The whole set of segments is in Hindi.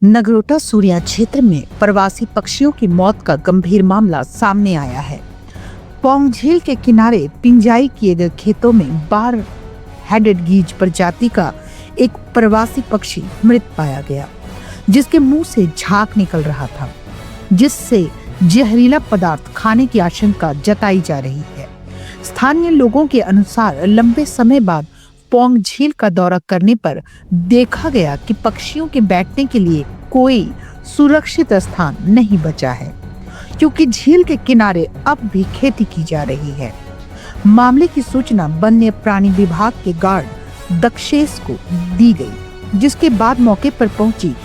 नगरोटा सूर्या क्षेत्र में प्रवासी पक्षियों की मौत का गंभीर मामला सामने आया है। पौंग झील के किनारे पिंजाई किए गए खेतों में बार हेडेड गीज प्रजाति का एक प्रवासी पक्षी मृत पाया गया, जिसके मुंह से झाग निकल रहा था, जिससे जहरीला पदार्थ खाने की आशंका जताई जा रही है। स्थानीय लोगों के अनुसार लंबे समय बाद पौंग झील का दौरा करने पर देखा गया कि पक्षियों के बैठने के लिए कोई सुरक्षित स्थान नहीं बचा है, क्योंकि झील के किनारे अब भी खेती की जा रही है। मामले की सूचना वन्य प्राणी विभाग के गार्ड दक्षेश को दी गई, जिसके बाद मौके पर पहुंची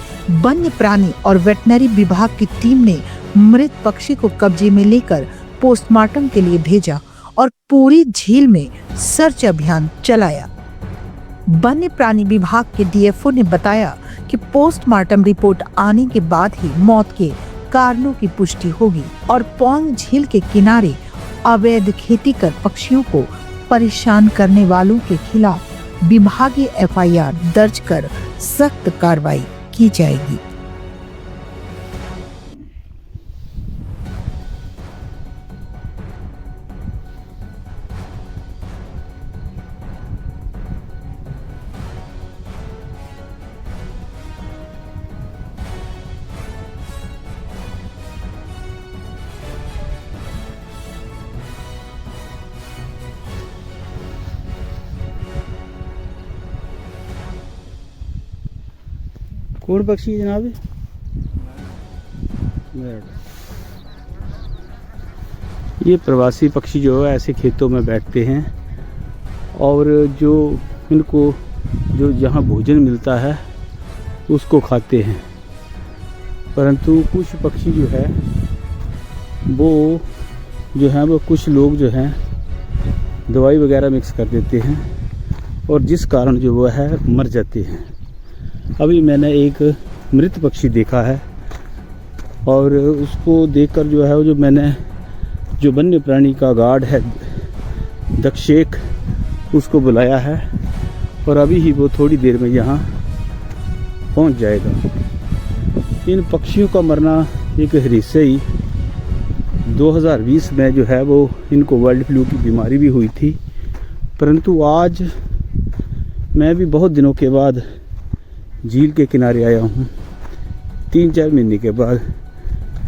वन्य प्राणी और वेटनरी विभाग की टीम ने मृत पक्षी को कब्जे में लेकर पोस्टमार्टम के लिए भेजा और पूरी झील में सर्च अभियान चलाया। वन्य प्राणी विभाग के डीएफओ ने बताया कि पोस्टमार्टम रिपोर्ट आने के बाद ही मौत के कारणों की पुष्टि होगी और पौंग झील के किनारे अवैध खेती कर पक्षियों को परेशान करने वालों के खिलाफ विभागीय एफआईआर दर्ज कर सख्त कार्रवाई की जाएगी। कौन पक्षी है जनाब? ये प्रवासी पक्षी जो है ऐसे खेतों में बैठते हैं और जो इनको जो जहाँ भोजन मिलता है उसको खाते हैं, परंतु कुछ पक्षी जो है वो कुछ लोग जो हैं दवाई वगैरह मिक्स कर देते हैं और जिस कारण जो वो है मर जाते हैं। अभी मैंने एक मृत पक्षी देखा है और उसको देखकर जो है जो वन्य प्राणी का गार्ड है दक्षेश, उसको बुलाया है और अभी ही वो थोड़ी देर में यहाँ पहुँच जाएगा। इन पक्षियों का मरना एक हिस्से ही 2020 में जो है वो इनको बर्ड फ्लू की बीमारी भी हुई थी, परंतु आज मैं भी बहुत दिनों के बाद झील के किनारे आया हूँ, 3-4 महीने के बाद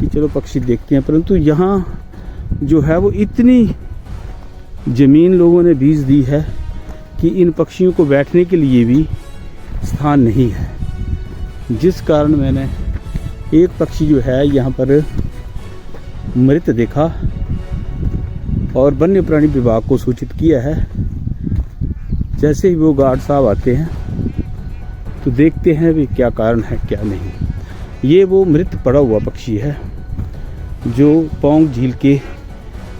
कि चलो पक्षी देखते हैं, परंतु यहाँ जो है वो इतनी ज़मीन लोगों ने बीज दी है कि इन पक्षियों को बैठने के लिए भी स्थान नहीं है, जिस कारण मैंने एक पक्षी जो है यहाँ पर मृत देखा और वन्य प्राणी विभाग को सूचित किया है। जैसे ही वो गार्ड साहब आते हैं तो देखते हैं भी क्या कारण है क्या नहीं। ये वो मृत पड़ा हुआ पक्षी है जो पौंग झील के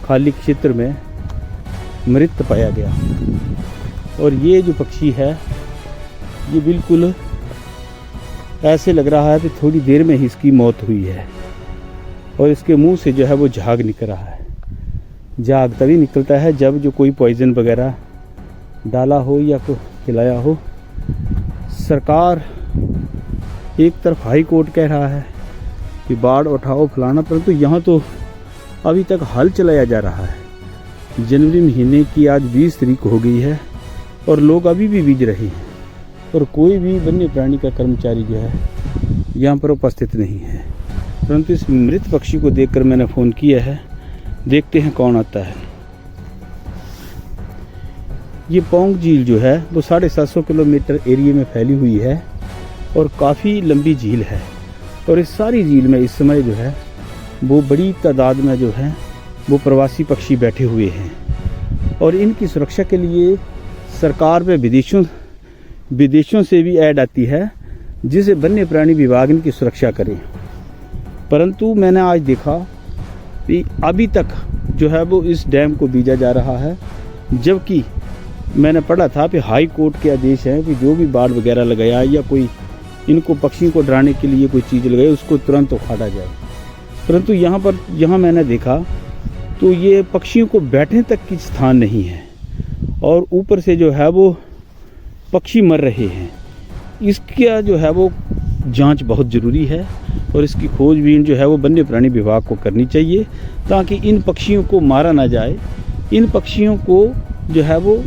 खाली क्षेत्र में मृत पाया गया और ये जो पक्षी है ये बिल्कुल ऐसे लग रहा है कि थोड़ी देर में ही इसकी मौत हुई है और इसके मुंह से जो है वो झाग निकल रहा है। झाग तभी निकलता है जब जो कोई पॉइजन वगैरह डाला हो या को खिलाया हो। सरकार एक तरफ हाई कोर्ट कह रहा है कि बाढ़ उठाओ फलाना, परंतु यहाँ तो अभी तक हल चलाया जा रहा है। जनवरी महीने की आज 20 तारीख हो गई है और लोग अभी भी बीज रहे हैं और कोई भी वन्य प्राणी का कर्मचारी जो है यहाँ पर उपस्थित नहीं है। परंतु इस मृत पक्षी को देखकर मैंने फ़ोन किया है, देखते हैं कौन आता है। ये पौंग झील जो है वो 750 किलोमीटर एरिया में फैली हुई है और काफ़ी लंबी झील है और इस सारी झील में इस समय जो है वो बड़ी तादाद में जो है वो प्रवासी पक्षी बैठे हुए हैं और इनकी सुरक्षा के लिए सरकार में विदेशों से भी ऐड आती है जिसे वन्य प्राणी विभाग इनकी सुरक्षा करे। परंतु मैंने आज देखा कि अभी तक जो है वो इस डैम को बीजा जा रहा है, जबकि मैंने पढ़ा था कि हाई कोर्ट के आदेश हैं कि जो भी बाढ़ वगैरह लगाया या कोई इनको पक्षियों को डराने के लिए कोई चीज़ लगाए उसको तुरंत उखाड़ा जाए, परंतु यहाँ मैंने देखा तो ये पक्षियों को बैठने तक की स्थान नहीं है और ऊपर से जो है वो पक्षी मर रहे हैं। इसका जो है वो जांच बहुत ज़रूरी है और इसकी खोजबीन जो है वो वन्य प्राणी विभाग को करनी चाहिए, ताकि इन पक्षियों को मारा ना जाए। इन पक्षियों को जो है वो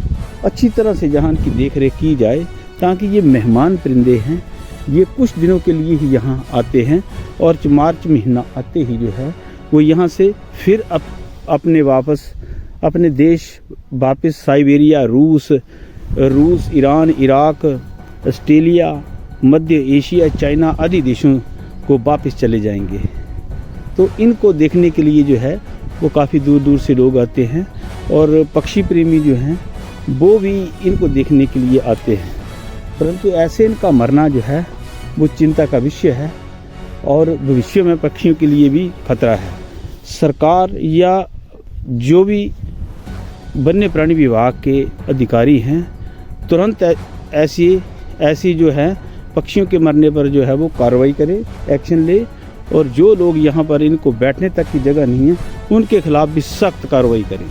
अच्छी तरह से जहाँ की देख रेख की जाए, ताकि ये मेहमान परिंदे हैं, ये कुछ दिनों के लिए ही यहाँ आते हैं और मार्च महीना आते ही जो है वो यहाँ से फिर अपने देश वापस साइबेरिया, रूस, ईरान, इराक, ऑस्ट्रेलिया, मध्य एशिया, चाइना आदि देशों को वापस चले जाएंगे। तो इनको देखने के लिए जो है वो काफ़ी दूर दूर से लोग आते हैं और पक्षी प्रेमी जो हैं वो भी इनको देखने के लिए आते हैं। परंतु ऐसे इनका मरना जो है वो चिंता का विषय है और भविष्य में पक्षियों के लिए भी खतरा है। सरकार या जो भी वन्य प्राणी विभाग के अधिकारी हैं तुरंत ऐसी जो है पक्षियों के मरने पर जो है वो कार्रवाई करे, एक्शन ले, और जो लोग यहाँ पर इनको बैठने तक की जगह नहीं है उनके खिलाफ भी सख्त कार्रवाई करें।